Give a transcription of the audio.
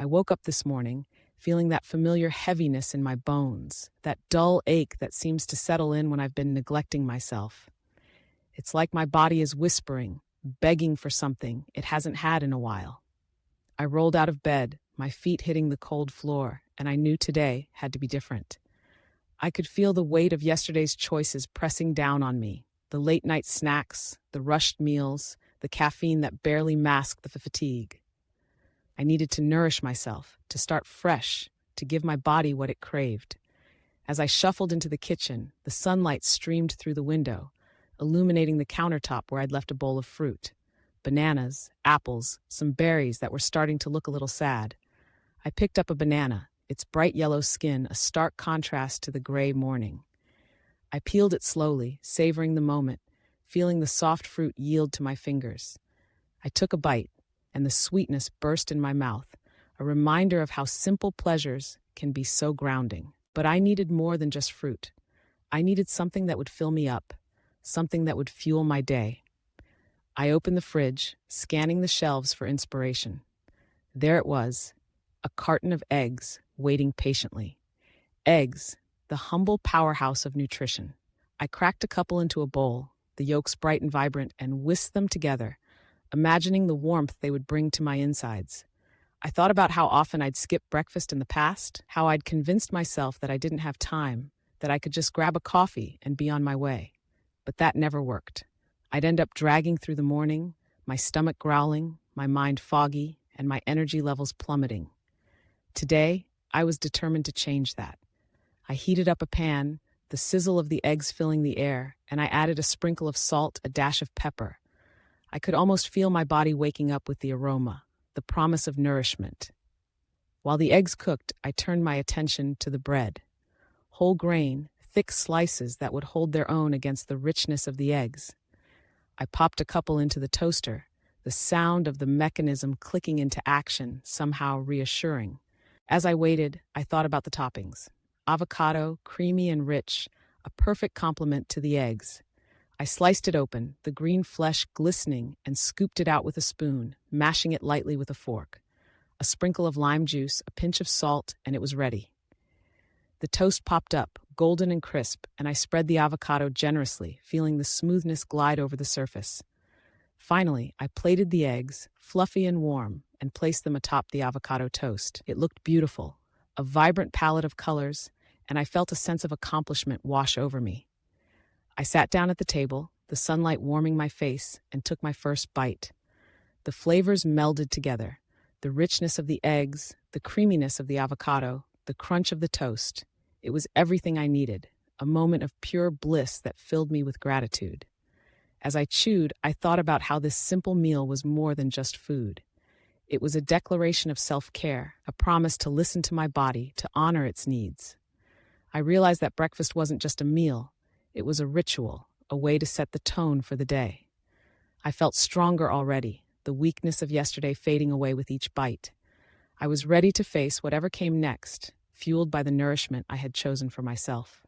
I woke up this morning feeling that familiar heaviness in my bones, that dull ache that seems to settle in when I've been neglecting myself. It's like my body is whispering, begging for something it hasn't had in a while. I rolled out of bed, my feet hitting the cold floor, and I knew today had to be different. I could feel the weight of yesterday's choices pressing down on me, the late-night snacks, the rushed meals, the caffeine that barely masked the fatigue. I needed to nourish myself, to start fresh, to give my body what it craved. As I shuffled into the kitchen, the sunlight streamed through the window, illuminating the countertop where I'd left a bowl of fruit. Bananas, apples, some berries that were starting to look a little sad. I picked up a banana, its bright yellow skin a stark contrast to the gray morning. I peeled it slowly, savoring the moment, feeling the soft fruit yield to my fingers. I took a bite, and the sweetness burst in my mouth, a reminder of how simple pleasures can be so grounding. But I needed more than just fruit. I needed something that would fill me up, something that would fuel my day. I opened the fridge, scanning the shelves for inspiration. There it was, a carton of eggs, waiting patiently. Eggs, the humble powerhouse of nutrition. I cracked a couple into a bowl, the yolks bright and vibrant, and whisked them together, imagining the warmth they would bring to my insides. I thought about how often I'd skipped breakfast in the past, how I'd convinced myself that I didn't have time, that I could just grab a coffee and be on my way. But that never worked. I'd end up dragging through the morning, my stomach growling, my mind foggy, and my energy levels plummeting. Today, I was determined to change that. I heated up a pan, the sizzle of the eggs filling the air, and I added a sprinkle of salt, a dash of pepper. I could almost feel my body waking up with the aroma, the promise of nourishment. While the eggs cooked, I turned my attention to the bread. Whole grain, thick slices that would hold their own against the richness of the eggs. I popped a couple into the toaster, the sound of the mechanism clicking into action somehow reassuring. As I waited, I thought about the toppings. Avocado, creamy and rich, a perfect complement to the eggs. I sliced it open, the green flesh glistening, and scooped it out with a spoon, mashing it lightly with a fork. A sprinkle of lime juice, a pinch of salt, and it was ready. The toast popped up, golden and crisp, and I spread the avocado generously, feeling the smoothness glide over the surface. Finally, I plated the eggs, fluffy and warm, and placed them atop the avocado toast. It looked beautiful, a vibrant palette of colors, and I felt a sense of accomplishment wash over me. I sat down at the table, the sunlight warming my face, and took my first bite. The flavors melded together, the richness of the eggs, the creaminess of the avocado, the crunch of the toast. It was everything I needed, a moment of pure bliss that filled me with gratitude. As I chewed, I thought about how this simple meal was more than just food. It was a declaration of self-care, a promise to listen to my body, to honor its needs. I realized that breakfast wasn't just a meal. It was a ritual, a way to set the tone for the day. I felt stronger already, the weakness of yesterday fading away with each bite. I was ready to face whatever came next, fueled by the nourishment I had chosen for myself.